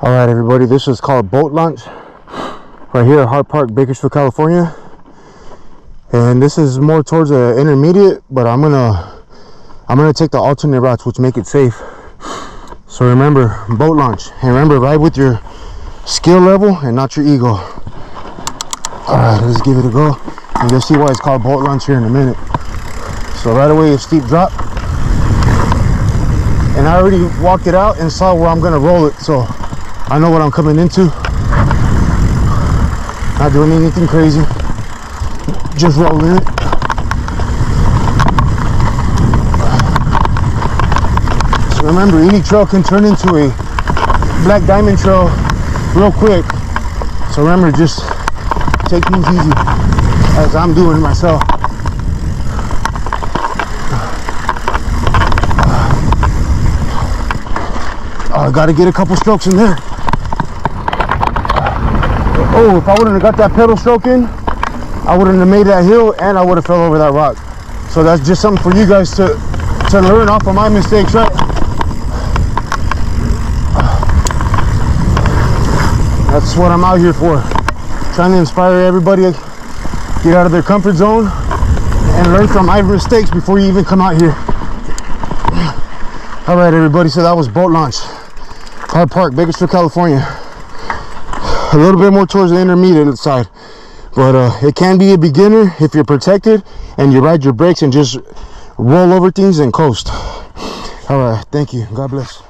All right, everybody, this is called boat launch right here at Hart Park, Bakersfield, California. And this is more towards the intermediate, but I'm gonna take the alternate routes, which make it safe. So remember, boat launch, and remember, ride with your skill level and not your ego. All right, let's give it a go, and you'll see why it's called boat launch here in a minute. So right away, a steep drop, and I already walked it out and saw where I'm gonna roll it, so I know what I'm coming into. Not doing anything crazy, just rolling it. So remember, any trail can turn into a black diamond trail real quick. So remember, just take things easy, as I'm doing myself. I gotta get a couple strokes in there. Oh, if I wouldn't have got that pedal stroke in, I wouldn't have made that hill, and I would have fell over that rock. So that's just something for you guys to learn off of my mistakes, right? That's what I'm out here for. Trying to inspire everybody to get out of their comfort zone and learn from my mistakes before you even come out here. All right, everybody, so that was boat launch. Hart Park, Bakersfield, California. A little bit more towards the intermediate side, but it can be a beginner if you're protected and you ride your brakes and just roll over things and coast. All right, thank you. God bless.